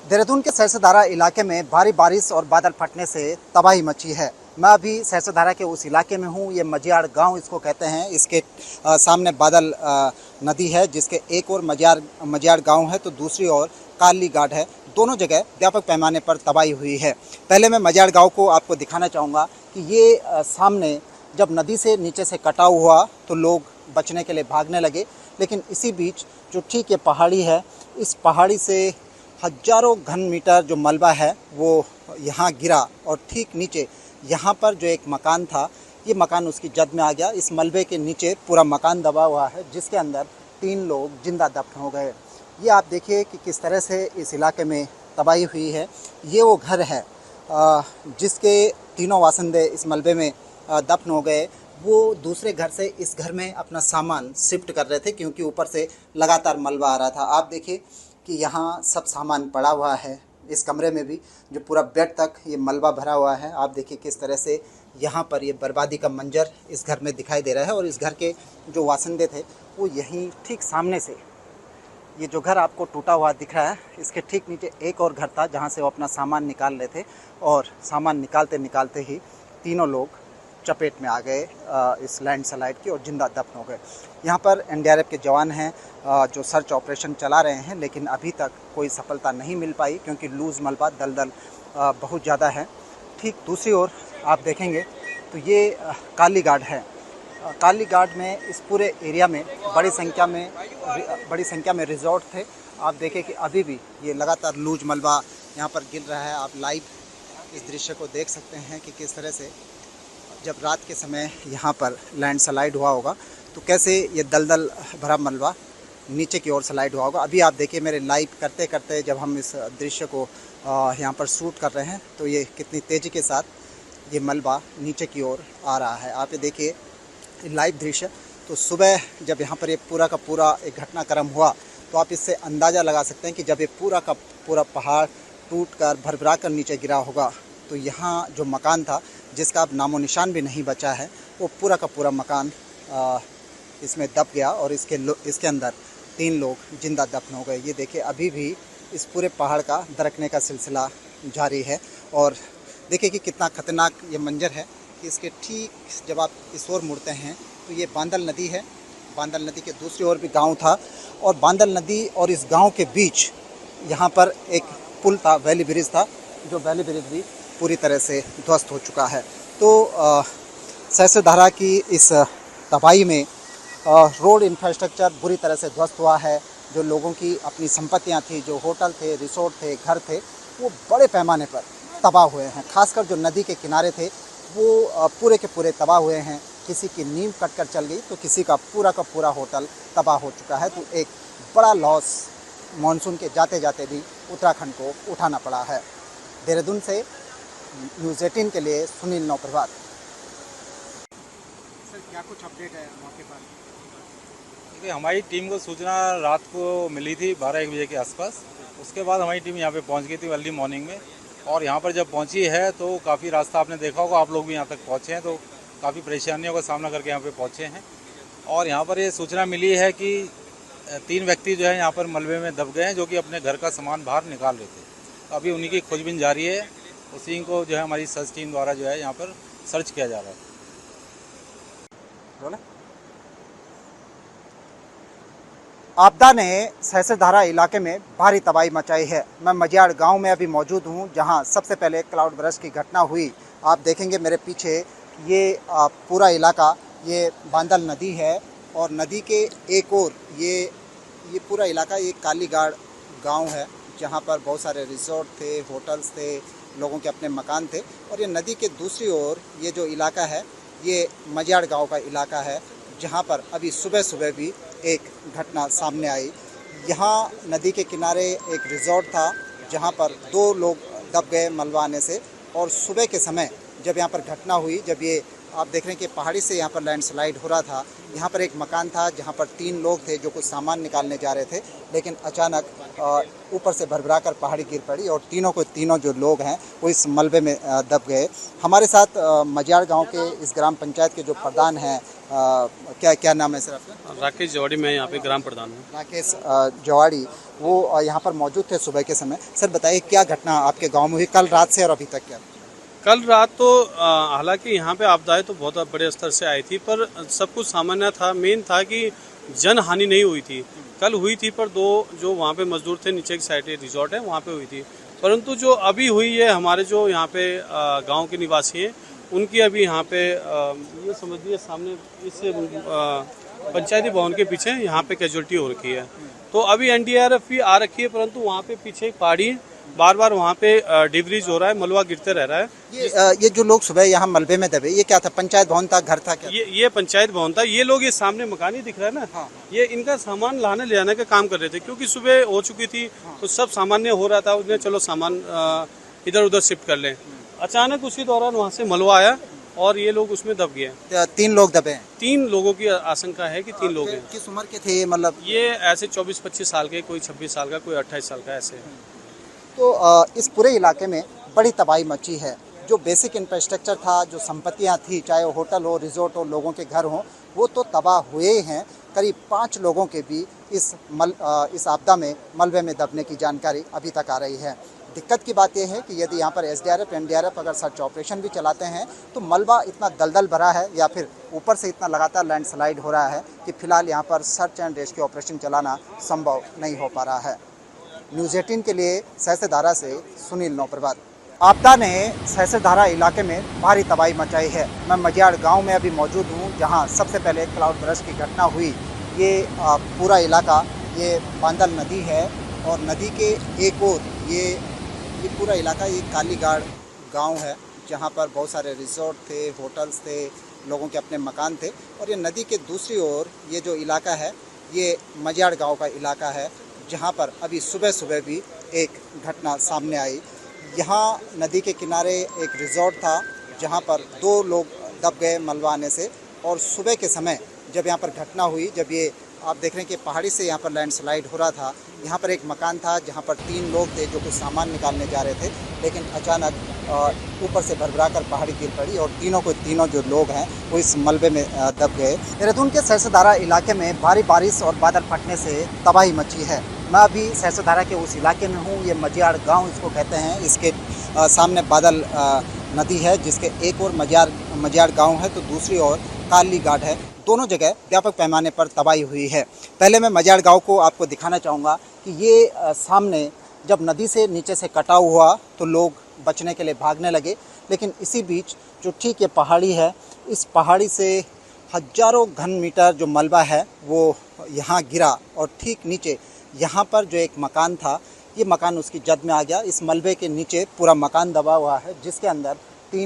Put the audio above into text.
देहरादून के सरसाधारा इलाके में भारी बारिश और बादल फटने से तबाही मची है। मैं अभी सरसाधारा के उस इलाके में हूँ। ये मजियाड़ गांव इसको कहते हैं। इसके सामने बादल नदी है, जिसके एक और मजियाड़ गांव है तो दूसरी ओर काली घाट है। दोनों जगह व्यापक पैमाने पर तबाही हुई है। पहले मैं मजियाड़ गांव को आपको दिखाना चाहूँगा कि ये सामने जब नदी से नीचे से कटाव हुआ तो लोग बचने के लिए भागने लगे, लेकिन इसी बीच जो ठीक ये पहाड़ी है, इस पहाड़ी से हजारों घन मीटर जो मलबा है वो यहाँ गिरा और ठीक नीचे यहाँ पर जो एक मकान था, ये मकान उसकी जद में आ गया। इस मलबे के नीचे पूरा मकान दबा हुआ है, जिसके अंदर 3 लोग जिंदा दफन हो गए। ये आप देखिए कि किस तरह से इस इलाके में तबाही हुई है। ये वो घर है जिसके तीनों वासिंदे इस मलबे में दफन हो गए। वो दूसरे घर से इस घर में अपना सामान शिफ्ट कर रहे थे, क्योंकि ऊपर से लगातार मलबा आ रहा था। आप देखिए कि यहाँ सब सामान पड़ा हुआ है। इस कमरे में भी जो पूरा बेड तक ये मलबा भरा हुआ है। आप देखिए किस तरह से यहाँ पर ये बर्बादी का मंजर इस घर में दिखाई दे रहा है। और इस घर के जो वासिंदे थे वो यहीं ठीक सामने से, ये जो घर आपको टूटा हुआ दिख रहा है, इसके ठीक नीचे एक और घर था जहाँ से वो अपना सामान निकाल रहे थे। और सामान निकालते निकालते ही तीनों लोग चपेट में आ गए इस लैंडस्लाइड की और जिंदा दफन हो गए। यहाँ पर एनडीआरएफ के जवान हैं जो सर्च ऑपरेशन चला रहे हैं, लेकिन अभी तक कोई सफलता नहीं मिल पाई, क्योंकि लूज़ मलबा दलदल बहुत ज़्यादा है। ठीक दूसरी ओर आप देखेंगे तो ये काली घाट है। काली घाट में इस पूरे एरिया में बड़ी संख्या में रिजॉर्ट थे। आप देखें कि अभी भी ये लगातार लूज मलबा यहाँ पर गिर रहा है। आप लाइव इस दृश्य को देख सकते हैं कि किस तरह से जब रात के समय यहाँ पर लैंडस्लाइड हुआ होगा तो कैसे ये दलदल भरा मलबा नीचे की ओर स्लाइड हुआ होगा। अभी आप देखिए मेरे लाइव करते करते जब हम इस दृश्य को यहाँ पर शूट कर रहे हैं तो ये कितनी तेज़ी के साथ ये मलबा नीचे की ओर आ रहा है। आप ये देखिए लाइव दृश्य। तो सुबह जब यहाँ पर ये पूरा का पूरा एक घटनाक्रम हुआ तो आप इससे अंदाज़ा लगा सकते हैं कि जब ये पूरा का पूरा पहाड़ टूट कर भरभरा कर नीचे गिरा होगा तो यहाँ जो मकान था, जिसका अब नामो निशान भी नहीं बचा है, वो पूरा का पूरा मकान इसमें दब गया और इसके अंदर 3 लोग जिंदा दफन हो गए। ये देखिए अभी भी इस पूरे पहाड़ का दरकने का सिलसिला जारी है। और देखिए कि कितना ख़तरनाक ये मंजर है कि इसके ठीक जब आप इस ओर मुड़ते हैं तो ये बांदल नदी है। बांदल नदी के दूसरी ओर भी गांव था और बांदल नदी और इस गांव के बीच यहाँ पर एक पुल था, वैली ब्रिज था, जो वैली ब्रिज भी पूरी तरह से ध्वस्त हो चुका है। तो सरसाधारा की इस तबाही में रोड इंफ्रास्ट्रक्चर बुरी तरह से ध्वस्त हुआ है। जो लोगों की अपनी संपत्तियां थी, जो होटल थे, रिसोर्ट थे, घर थे, वो बड़े पैमाने पर तबाह हुए हैं। खासकर जो नदी के किनारे थे वो पूरे के पूरे तबाह हुए हैं। किसी की नींव कटकर चल गई तो किसी का पूरा होटल तबाह हो चुका है। तो एक बड़ा लॉस मानसून के जाते जाते भी उत्तराखंड को उठाना पड़ा है। देहरादून से न्यूज़ 18 के लिए सुनील नौप्रभात। सर क्या कुछ अपडेट है मौके पर? क्योंकि हमारी टीम को सूचना रात को मिली थी 12-1 बजे के आसपास। उसके बाद हमारी टीम यहाँ पे पहुँच गई थी अर्ली मॉर्निंग में। और यहाँ पर जब पहुँची है तो काफ़ी रास्ता आपने देखा होगा, आप लोग भी यहाँ तक पहुँचे हैं तो काफ़ी परेशानियों का सामना करके यहाँ पे पहुँचे हैं। और यहाँ पर ये सूचना मिली है कि 3 व्यक्ति जो है यहाँ पर मलबे में दब गए हैं, जो कि अपने घर का सामान बाहर निकाल रहे थे। तो अभी उन्हीं की खोजबीन जारी है। उसी को जो है हमारी सर्च टीम द्वारा जो है यहाँ पर सर्च किया जा रहा है। आपदा ने सरसाधारा इलाके में भारी तबाही मचाई है। मैं मजियाड़ गांव में अभी मौजूद हूं, जहां सबसे पहले क्लाउड बरस्ट की घटना हुई। आप देखेंगे मेरे पीछे ये पूरा इलाका, ये बांदल नदी है और नदी के एक ओर ये पूरा इलाका ये काली घाट गाँव है, जहां पर बहुत सारे रिसोर्ट थे, होटल्स थे, लोगों के अपने मकान थे। और ये नदी के दूसरी ओर ये जो इलाका है ये मजियाड़ गाँव का इलाका है, जहाँ पर अभी सुबह सुबह भी एक घटना सामने आई। यहाँ नदी के किनारे एक रिज़ॉर्ट था जहाँ पर 2 लोग दब गए मलबा आने से। और सुबह के समय जब यहाँ पर घटना हुई, जब ये आप देख रहे हैं कि पहाड़ी से यहाँ पर लैंडस्लाइड हो रहा था। यहाँ पर एक मकान था जहाँ पर 3 लोग थे जो कुछ सामान निकालने जा रहे थे, लेकिन अचानक ऊपर से भरभरा कर पहाड़ी गिर पड़ी और तीनों जो लोग हैं वो इस मलबे में दब गए। हमारे साथ मजियाड़ गांव के इस ग्राम पंचायत के जो प्रधान हैं, क्या नाम है सर आपका? राकेश जवाड़ी, मैं यहाँ पे ग्राम प्रधान हूँ। राकेश जवाड़ी, वो यहाँ पर मौजूद थे सुबह के समय। सर बताइए क्या घटना आपके गाँव में हुई कल रात से और अभी तक क्या? कल रात तो हालांकि यहाँ पे आपदाएं तो बहुत बड़े स्तर से आई थी, पर सब कुछ सामान्य था। मेन था कि जन हानि नहीं हुई थी। कल हुई थी, पर 2 जो वहाँ पे मजदूर थे, नीचे की साइड रिजॉर्ट है वहाँ पे हुई थी। परंतु जो अभी हुई है, हमारे जो यहाँ पे गांव के निवासी हैं, उनकी अभी यहाँ पे ये समझिए सामने इस पंचायती भवन के पीछे यहाँ पे कैजुअलिटी हो रखी है। तो अभी NDRF भी आ रखी है, परंतु वहाँ पे पीछे एक पहाड़ी है, बार बार वहाँ पे डिब्रीज हो रहा है, मलबा गिरते रह रहा है। ये जो लोग सुबह यहाँ मलबे में दबे, ये क्या था? पंचायत भवन था, घर था क्या? ये पंचायत भवन था। ये लोग, ये सामने मकान ही दिख रहा है ना, हाँ। ये इनका सामान लाने ले जाने का काम कर रहे थे, क्योंकि सुबह हो चुकी थी। हाँ। तो सब सामान्य हो रहा था, उसने चलो सामान इधर उधर शिफ्ट कर लें। अचानक उसी दौरान वहाँ से मलबा आया और ये लोग उसमें दब गए। 3 लोग दबे हैं। 3 लोगों की आशंका है कि 3 लोग हैं। किस उम्र के थे ये? मतलब ये ऐसे 24-25 साल के, कोई 26 साल का, कोई 28 साल का, ऐसे। तो इस पूरे इलाके में बड़ी तबाही मची है। जो बेसिक इंफ्रास्ट्रक्चर था, जो संपत्तियां थी, चाहे वो होटल हो, रिजोर्ट हो, लोगों के घर हों, वो तो तबाह हुए ही हैं। करीब 5 लोगों के भी इस आपदा में मलबे में दबने की जानकारी अभी तक आ रही है। दिक्कत की बात यह है कि यदि यहाँ पर SDRF, NDRF अगर सर्च ऑपरेशन भी चलाते हैं तो मलबा इतना दलदल भरा है या फिर ऊपर से इतना लगातार लैंडस्लाइड हो रहा है कि फिलहाल यहाँ पर सर्च एंड रेस्क्यू ऑपरेशन चलाना संभव नहीं हो पा रहा है। न्यूज़ 18 के लिए सहस्त्रधारा से सुनील नौप्रभात। आपदा ने सहस्त्रधारा इलाके में भारी तबाही मचाई है। मैं मजियाड़ गांव में अभी मौजूद हूं, जहां सबसे पहले क्लाउड बर्स्ट की घटना हुई। ये पूरा इलाका, ये बांदल नदी है और नदी के एक ओर ये पूरा इलाका, ये कालीगाड़ गांव है, जहां पर बहुत सारे रिजॉर्ट थे, होटल्स थे, लोगों के अपने मकान थे। और ये नदी के दूसरी ओर ये जो इलाका है, ये मजियाड़ गाँव का इलाका है, जहाँ पर अभी सुबह भी एक घटना सामने आई। यहाँ नदी के किनारे एक रिजॉर्ट था जहाँ पर 2 लोग दब गए मलबा आने से। और सुबह के समय जब यहाँ पर घटना हुई, जब ये आप देख रहे हैं कि पहाड़ी से यहाँ पर लैंडस्लाइड हो रहा था, यहाँ पर एक मकान था जहाँ पर 3 लोग थे जो कुछ सामान निकालने जा रहे थे, लेकिन अचानक ऊपर से भरभरा कर पहाड़ी गिर पड़ी और तीनों जो लोग हैं वो इस मलबे में दब गए। देहरादून के सहस्त्रधारा इलाके में भारी बारिश और बादल फटने से तबाही मची है। मैं अभी सहस्त्रधारा के उस इलाके में हूँ। ये मजियाड़ गांव इसको कहते हैं। इसके सामने बादल नदी है, जिसके एक ओर मजियाड़ गांव है तो दूसरी ओर कालीघाट है। दोनों जगह व्यापक पैमाने पर तबाही हुई है। पहले मैं मजियाड़ गांव को आपको दिखाना चाहूँगा कि ये सामने जब नदी से नीचे से कटाव हुआ तो लोग बचने के लिए भागने लगे, लेकिन इसी बीच जो ठीक ये पहाड़ी है, इस पहाड़ी से हजारों घन मीटर जो मलबा है वो यहाँ गिरा और ठीक नीचे यहाँ पर जो एक मकान था, ये मकान उसकी जद में आ गया। इस मलबे के नीचे पूरा मकान दबा हुआ है, जिसके अंदर